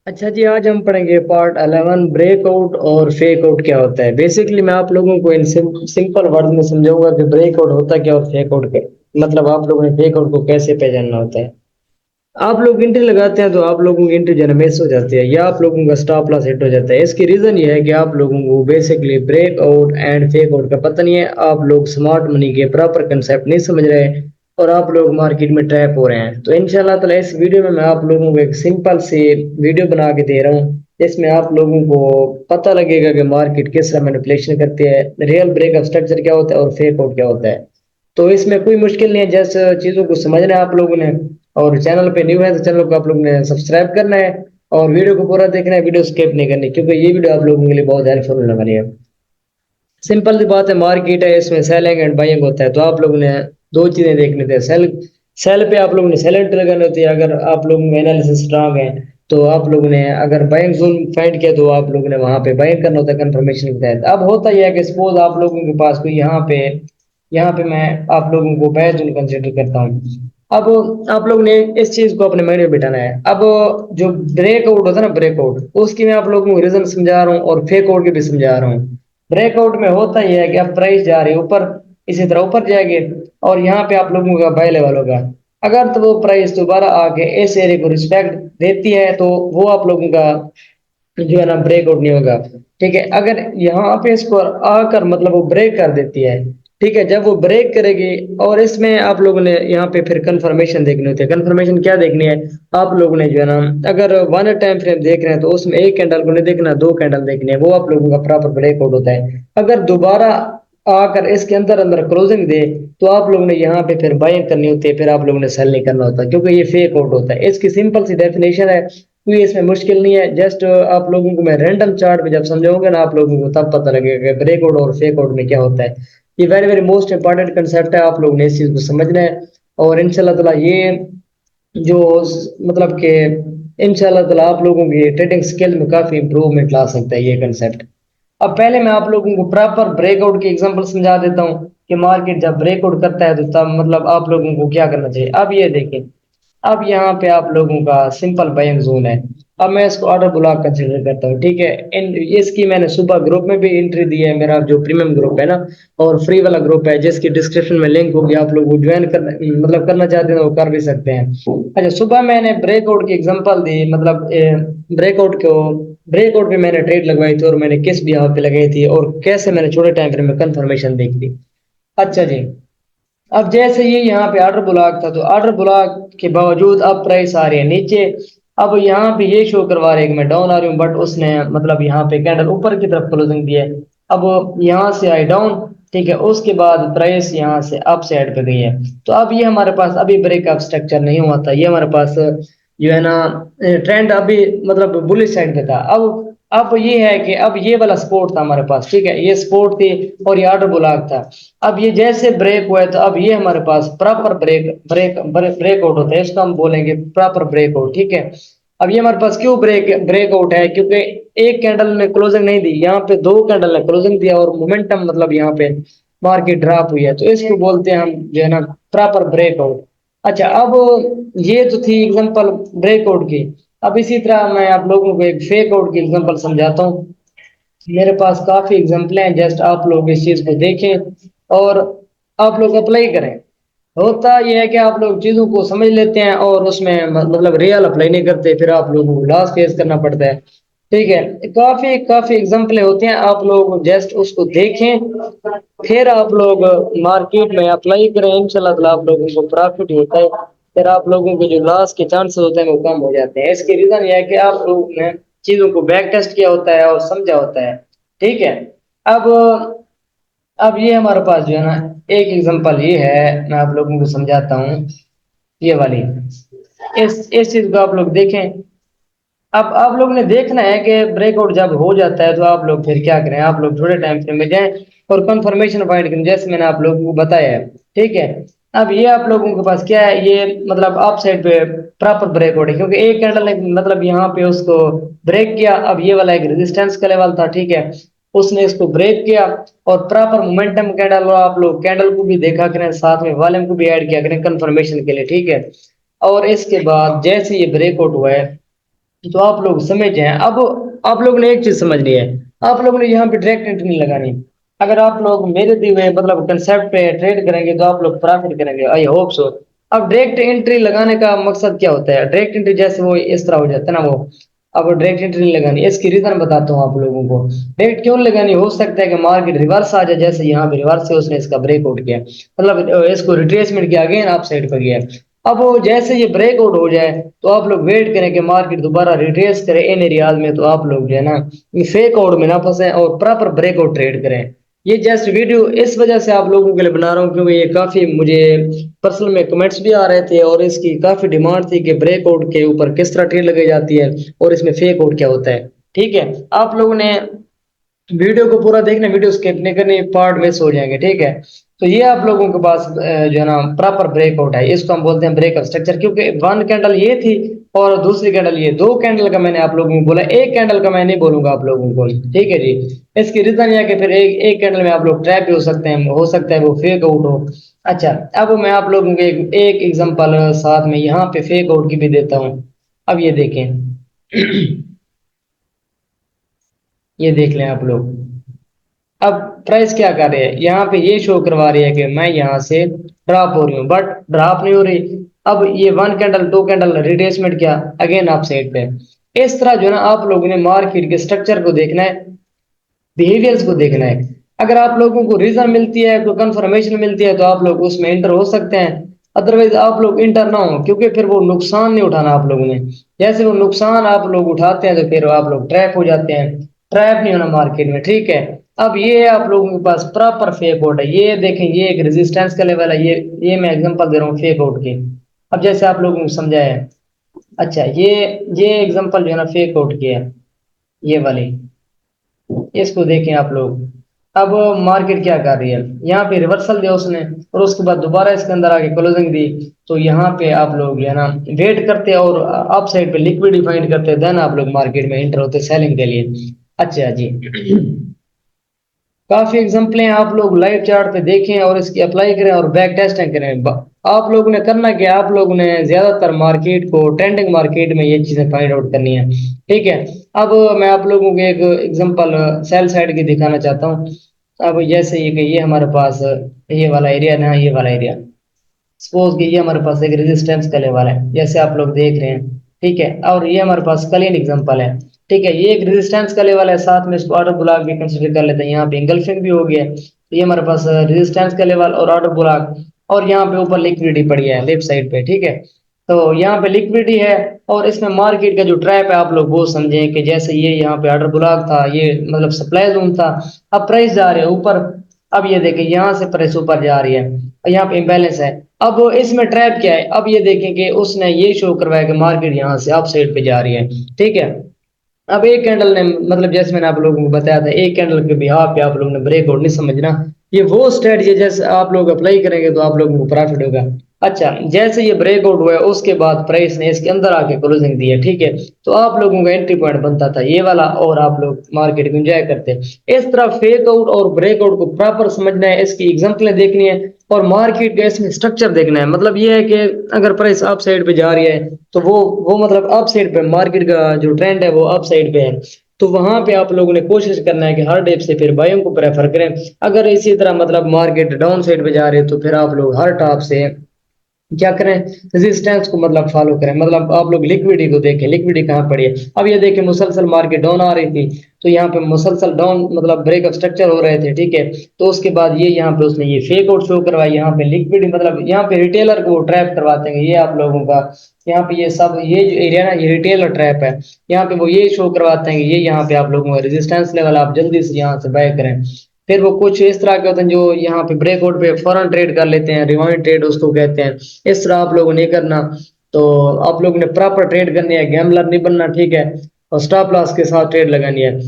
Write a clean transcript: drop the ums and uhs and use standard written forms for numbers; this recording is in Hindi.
अच्छा जी, आज हम पढ़ेंगे पार्ट 11 ब्रेकआउट और फेक आउट क्या होता है। बेसिकली मैं आप लोगों को इन सिंपल वर्ड में समझाऊंगा कि ब्रेकआउट होता क्या और फेक आउट क्या, मतलब आप लोगों ने फेक आउट को कैसे पहचानना होता है। आप लोग एंट्री लगाते हैं तो आप लोगों की एंट्री जो है ना मिस हो जाती है या आप लोगों का स्टॉप लॉस हिट हो जाता है। इसकी रीजन ये है कि आप लोगों को basically break out and fake out का पता नहीं है। आप लोग स्मार्ट मनी के प्रॉपर कंसेप्ट नहीं समझ रहे हैं और आप लोग मार्केट में ट्रैप हो रहे हैं। तो इंशाल्लाह ताला इस वीडियो में मैं आप लोगों को एक सिंपल सी वीडियो बना के दे रहा हूँ जिसमें आप लोगों को पता लगेगा कि मार्केट किस तरह मैनिपुलेशन करती है, रियल ब्रेकअप स्ट्रक्चर क्या होता है और फेक आउट क्या होता है। तो इसमें कोई मुश्किल नहीं है, जस्ट चीजों को समझना है आप लोगों ने। और चैनल पे न्यू है तो चैनल को आप लोगों ने सब्सक्राइब करना है और वीडियो को पूरा देखना है, वीडियो स्किप नहीं करनी क्योंकि ये वीडियो आप लोगों के लिए बहुत हेल्पफुल होने वाली है। सिंपल सी बात है, मार्केट है, इसमें सेलिंग एंड बाइंग होता है। तो आप लोगों ने दो चीजें देखनी थी। सेल सेल पे आप लोगों ने सेल एंट्री लगानी होती है अगर आप लोगों में एनालिसिस स्ट्रांग है। तो आप लोगों ने अगर बाइंग जोन फाइंड किया तो आप लोगों ने वहां पे बाइंग करना होता है कंफर्मेशन के तहत। अब होता यह है कि सपोज आप लोगों के पास कोई यहाँ पे मैं आप लोगों को बाय जोन कंसिडर करता हूँ। अब आप लोग ने इस चीज को अपने माइंड में बिठाना है। अब जो ब्रेकआउट होता है ना, ब्रेकआउट उसकी मैं आप लोगों को रीजन समझा रहा हूँ और फेक आउट की भी समझा रहा हूँ। ब्रेकआउट में होता ही है कि अब प्राइस जा रही है ऊपर, इसी तरह ऊपर जाएंगे और यहाँ पे आप लोगों का बाय लेवल होगा। अगर तो वो प्राइस दोबारा आके इस एरिया को रिस्पेक्ट देती है तो वो आप लोगों का जो है ना ब्रेकआउट नहीं होगा। ठीक है, अगर यहाँ पे इसको आकर मतलब वो ब्रेक कर देती है, ठीक है, जब वो ब्रेक करेगी और इसमें आप लोगों ने यहाँ पे फिर कंफर्मेशन देखनी होती है। कंफर्मेशन क्या देखनी है, आप लोगों ने जो है ना अगर वन टाइम फ्रेम देख रहे हैं तो उसमें एक कैंडल को नहीं देखना, दो कैंडल देखनी है, वो आप लोगों का प्रॉपर ब्रेकआउट होता है। अगर दोबारा आकर इसके अंदर अंदर क्लोजिंग दे तो आप लोगों ने यहाँ पे फिर बाइंग करनी होती है, फिर आप लोगों ने सेल नहीं करना होता क्योंकि ये फेक आउट होता है। इसकी सिंपल सी डेफिनेशन है, कोई इसमें मुश्किल नहीं है। जस्ट आप लोगों को मैं रैंडम चार्ट पे जब समझाऊंगा ना आप लोगों को तब पता लगेगा कि ब्रेकआउट और फेक आउट में क्या होता है। ये very very most important concept है, आप लोगों ने इस चीज को समझना है। और इंशाल्लाह ताला ये जो मतलब कि इंशाल्लाह ताला आप लोगों की ट्रेडिंग स्किल में काफी इंप्रूवमेंट ला सकता है ये कंसेप्ट। अब पहले मैं आप लोगों को प्रॉपर ब्रेकआउट की एग्जांपल समझा देता हूँ कि मार्केट जब ब्रेकआउट करता है तो तब मतलब आप लोगों को क्या करना चाहिए। अब ये देखें, अब यहाँ पे आप लोगों का सिंपल बाइंग जोन है। अब मैं इसको ऑर्डर ब्लॉक कंसिडर करता हूँ, ठीक है। इन इसकी मैंने सुबह ग्रुप में भी एंट्री दी है, मेरा जो प्रीमियम ग्रुप है ना और फ्री वाला ग्रुप है जिसकी डिस्क्रिप्शन में लिंक होगी, आप लोग वो ज्वाइन करना मतलब करना चाहते हैं वो कर भी सकते हैं। अच्छा, सुबह मैंने ब्रेकआउट की एग्जांपल दी, मतलब ब्रेकआउट पे मैंने ट्रेड लगवाई थी और मैंने किस भी पे लगाई थी और कैसे मैंने छोटे टाइम फ्रेम में कंफर्मेशन देखी थी। अच्छा जी, अब जैसे ये यहाँ पे ऑर्डर ब्लॉक था तो ऑर्डर ब्लॉक के बावजूद अब प्राइस आ रही है नीचे। अब यहाँ पे ये शो करवा रहे हैं कि मैं डाउन आ रही हूँ, बट उसने मतलब यहाँ पे कैंडल ऊपर की तरफ क्लोजिंग दी है। अब यहाँ से आई डाउन, ठीक है, उसके बाद प्राइस यहाँ से अप साइड पे गई है। तो अब ये हमारे पास अभी ब्रेकअप स्ट्रक्चर नहीं हुआ था, ये हमारे पास जो है ना ट्रेंड अभी मतलब बुलिश साइड पे था। अब ये है कि अब ये वाला सपोर्ट था हमारे पास, ठीक है, ये सपोर्ट थी और ये ऑर्डर ब्लॉक था। अब ये जैसे ब्रेक हुआ है तो अब ये हमारे पास प्रॉपर ब्रेकआउट होता है, इसको हम बोलेंगे प्रॉपर ब्रेकआउट, ठीक है। अब ये हमारे पास क्यों ब्रेकआउट है, क्योंकि एक कैंडल ने क्लोजिंग नहीं दी, यहाँ पे दो कैंडल ने क्लोजिंग दिया और मोमेंटम मतलब यहाँ पे मार्केट ड्रॉप हुई है, तो इसको बोलते हैं हम जो है ना प्रॉपर ब्रेकआउट। अच्छा, अब ये तो थी एग्जांपल ब्रेकआउट की। अब इसी तरह मैं आप लोगों को एक फेक आउट की एग्जांपल समझाता हूँ। मेरे पास काफी एग्जाम्पल हैं, जस्ट आप लोग इस चीज को देखें और आप लोग अप्लाई करें। होता यह है कि आप लोग चीजों को समझ लेते हैं और उसमें मतलब रियल अप्लाई नहीं करते, फिर आप लोगों को लॉस फेस करना पड़ता है। ठीक है, काफी काफी एग्जाम्पल होते हैं, आप लोग जस्ट उसको देखें फिर आप लोग मार्केट में अप्लाई करें, इंशाल्लाह ताला आप लोगों को प्रॉफिट होता है। फिर आप लोगों के जो लॉस के चांसेस होते हैं वो कम हो जाते हैं। इसके रीजन यह है कि आप लोगों ने चीजों को बैक टेस्ट किया होता है और समझा होता है। ठीक है, अब अब ये हमारे पास जो है ना एक एग्जांपल ये है, मैं आप लोगों को समझाता हूँ ये वाली। इस चीज को आप लोग देखें। अब आप लोग ने देखना है कि ब्रेकआउट जब हो जाता है तो आप लोग फिर क्या करें, आप लोग थोड़े टाइम फ्रेम में जाएं और कंफर्मेशन फाइंड करें जैसे मैंने आप लोगों को बताया है। ठीक है, अब ये आप लोगों के पास क्या है, ये मतलब अप साइड पे प्रॉपर ब्रेकआउट है क्योंकि एक कैंडल ने मतलब यहाँ पे उसको ब्रेक किया। अब ये वाला एक रेजिस्टेंस का लेवल था, ठीक है, उसने इसको ब्रेक किया और प्रॉपर मोमेंटम कैंडल, और आप लोग कैंडल को भी देखा करें, साथ में वॉल्यूम को भी ऐड किया करें कंफर्मेशन के लिए। ठीक है, और इसके बाद जैसे ये ब्रेकआउट हुआ है तो आप लोग समझ जाएं। अब आप लोगों ने एक चीज समझनी है, आप लोगों ने यहाँ पे डायरेक्ट एंट्री नहीं लगानी। अगर आप लोग मेरे दिए हुए मतलब कंसेप्ट पे ट्रेड करेंगे तो आप लोग प्रॉफिट करेंगे, आई होप सो। अब डायरेक्ट एंट्री लगाने का मकसद क्या होता है? डायरेक्ट एंट्री जैसे वो इस तरह हो जाता है ना वो, अब डायरेक्ट एंट्री नहीं लगानी, इसकी रीजन बताता हूँ आप लोगों को। डायरेक्ट क्यों नहीं लगानी? हो सकता है कि मार्केट रिवर्स आ जाए, जैसे यहाँ पे रिवर्स है, उसने इसका ब्रेकआउट किया, मतलब इसको रिट्रेसमेंट किया, अगेन आप साइड पर गया। अब वो जैसे ये ब्रेकआउट हो जाए तो आप लोग वेट करें कि मार्केट दोबारा रिट्रेस करे इन एरियाज में, तो आप लोग जो है ना फेक आउट में ना फंसे और प्रॉपर ब्रेकआउट ट्रेड करें। ये जस्ट वीडियो इस वजह से आप लोगों के लिए बना रहा हूँ क्योंकि ये काफी मुझे पर्सनल में कमेंट्स भी आ रहे थे और इसकी काफी डिमांड थी कि ब्रेकआउट के ऊपर किस तरह ट्रेड लगाई जाती है और इसमें फेक आउट क्या होता है। ठीक है, आप लोगों ने वीडियो को पूरा देखना, वीडियो स्किप नहीं करनी, पार्ट मिस हो जाएंगे। ठीक है, तो ये आप लोगों के पास जो है ना प्रॉपर ब्रेकआउट है, इसको हम बोलते हैं ब्रेकअप स्ट्रक्चर, क्योंकि वन कैंडल ये थी और दूसरी कैंडल ये, दो कैंडल का मैंने आप लोगों को बोला, एक कैंडल का मैं नहीं बोलूंगा आप लोगों को। ठीक है जी, इसकी रीजन यह है कि फिर एक कैंडल में आप लोग ट्रैप भी हो सकते हैं, हो सकता है वो फेक आउट हो। अच्छा, अब मैं आप लोगों को एक एग्जांपल साथ में यहाँ पे फेक आउट की भी देता हूँ। अब ये देखें ये देख लें आप लोग। अब प्राइस क्या कर रही है, यहाँ पे ये शो करवा रही है कि मैं यहाँ से ड्रॉप हो रही हूँ, बट ड्रॉप नहीं हो रही। अब ये one candle two candle retracement किया, अगेन आप साइड पे। इस तरह जो है ना आप लोगों ने मार्केट के स्ट्रक्चर को देखना है, बिहेवियर्स को देखना है। अगर आप लोगों को रीजन मिलती है, कोई कंफर्मेशन मिलती है, तो आप लोग उसमें इंटर हो सकते हैं, अदरवाइज आप लोग इंटर ना हो, क्योंकि फिर वो नुकसान नहीं उठाना आप लोगों ने। जैसे वो नुकसान आप लोग उठाते हैं तो फिर आप लोग ट्रैप हो जाते हैं, ट्रैप नहीं होना मार्केट में। ठीक है, अब ये आप लोगों के पास प्रॉपर फेक आउट है, ये देखें, ये एक रेजिस्टेंस का लेवल है, ये मैं एग्जांपल दे रहा हूँ फेक आउट की। अब जैसे आप लोगों को समझाया है। अच्छा, ये एग्जांपल जो है ना फेक आउट की है, ये वाली, इसको देखें आप लोग। अब मार्केट क्या कर रही है, यहाँ पे रिवर्सल दिया उसने और उसके बाद दोबारा इसके अंदर आके क्लोजिंग दी। तो यहाँ पे आप लोग जो है ना वेट करते हैं और अप साइड पे लिक्विड फाइंड करते हैं, देन आप लोग मार्केट में एंटर होते हैं सेलिंग के लिए। अच्छा जी, काफी एग्जाम्पलें आप लोग लाइव चार्ट पे देखें और इसकी अप्लाई करें और बैक टेस्टिंग करें। आप लोगों ने करना क्या, आप लोगों ने ज्यादातर मार्केट को, ट्रेंडिंग मार्केट में ये चीजें फाइंड आउट करनी है। ठीक है, अब मैं आप लोगों को एक एग्जांपल सेल साइड की दिखाना चाहता हूँ। अब जैसे ये कि ये हमारे पास ये वाला एरिया ना, ये वाला एरिया, सपोज कि ये हमारे पास एक रेजिस्टेंस का लेवल है, जैसे आप लोग देख रहे हैं। ठीक है, और ये हमारे पास कलीन एग्जांपल है। ठीक है, ये एक रेजिस्टेंस का लेवल है, साथ में इसको ऑर्डर ब्लॉक भी कंसीडर कर लेते हैं, यहाँ पे इंगल्फिंग भी हो गया है। तो ये हमारे पास रेजिस्टेंस का लेवल और ऑर्डर ब्लॉक, और यहाँ पे ऊपर लिक्विडिटी पड़ी है लेफ्ट साइड पे। ठीक है, तो यहाँ पे लिक्विडिटी है और इसमें मार्केट का जो ट्रैप है आप लोग वो समझें कि जैसे ये यहाँ पे ऑर्डर ब्लॉक था, ये मतलब सप्लाई जोन था, अब प्राइस जा रहे हैं ऊपर। अब ये देखें यहाँ से प्राइस ऊपर जा रही है और यहाँ पे इम्बैलेंस है। अब इसमें ट्रैप क्या है, अब ये देखें कि उसने ये शो करवाया कि मार्केट यहाँ से अप साइड पे जा रही है। ठीक है, अब एक कैंडल ने, मतलब जैसे मैंने आप लोगों को बताया था, एक कैंडल के बिहाफ पे आप लोगों ने ब्रेकआउट नहीं समझना, ये वो स्ट्रेटजी जैसे आप लोग अप्लाई करेंगे तो आप लोगों को प्रॉफिट होगा। अच्छा, जैसे ये ब्रेकआउट हुआ है उसके बाद प्राइस ने इसके अंदर आके क्लोजिंग दी है। ठीक है, तो आप लोगों का एंट्री पॉइंट बनता था ये वाला और आप लोग मार्केट को एंजॉय करते हैं। इस तरह फेक आउट और ब्रेकआउट को प्रॉपर समझना है, इसकी एग्जांपलें देखनी है और मार्केट का इसमें स्ट्रक्चर देखना है। मतलब ये है कि अगर प्राइस अप साइड पे जा रही है तो वो मतलब अप साइड पे मार्केट का जो ट्रेंड है वो अप साइड पे है, तो वहां पे आप लोगों ने कोशिश करना है कि हर डेप से फिर बाइंग को प्रेफर करें। अगर इसी तरह मतलब मार्केट डाउन साइड पे जा रही है तो फिर आप लोग हर टॉप से क्या करें, रेजिस्टेंस को मतलब फॉलो करें। मतलब आप लोग लिक्विडिटी को देखें, लिक्विडिटी कहाँ पड़ी है। अब ये देखें, मुसलसल मार्केट डाउन आ रही थी, तो यहाँ पे मुसलसल डाउन मतलब ब्रेकअप स्ट्रक्चर हो रहे थे। ठीक है, तो उसके बाद ये यहाँ पे उसने ये फेक आउट शो करवाई, यहाँ पे लिक्विडिटी मतलब यहाँ पे रिटेलर को ट्रैप करवाते हैं ये आप लोगों का। यहाँ पे ये सब ये जो एरिया ना ये रिटेलर ट्रैप है, यहाँ पे वो ये शो करवाते हैं कि ये यहाँ पे आप लोगों का रेजिस्टेंस लेवल, आप जल्दी से यहाँ से बाय करें। फिर वो कुछ इस तरह के होते हैं जो यहाँ पे ब्रेकआउट पे फौरन ट्रेड कर लेते हैं, रिवाइंड ट्रेड उसको कहते हैं। इस तरह आप लोगों ने करना, तो आप लोगों ने प्रॉपर ट्रेड करनी है, गैम्बलर नहीं बनना। ठीक है, और स्टॉप लॉस के साथ ट्रेड लगानी है।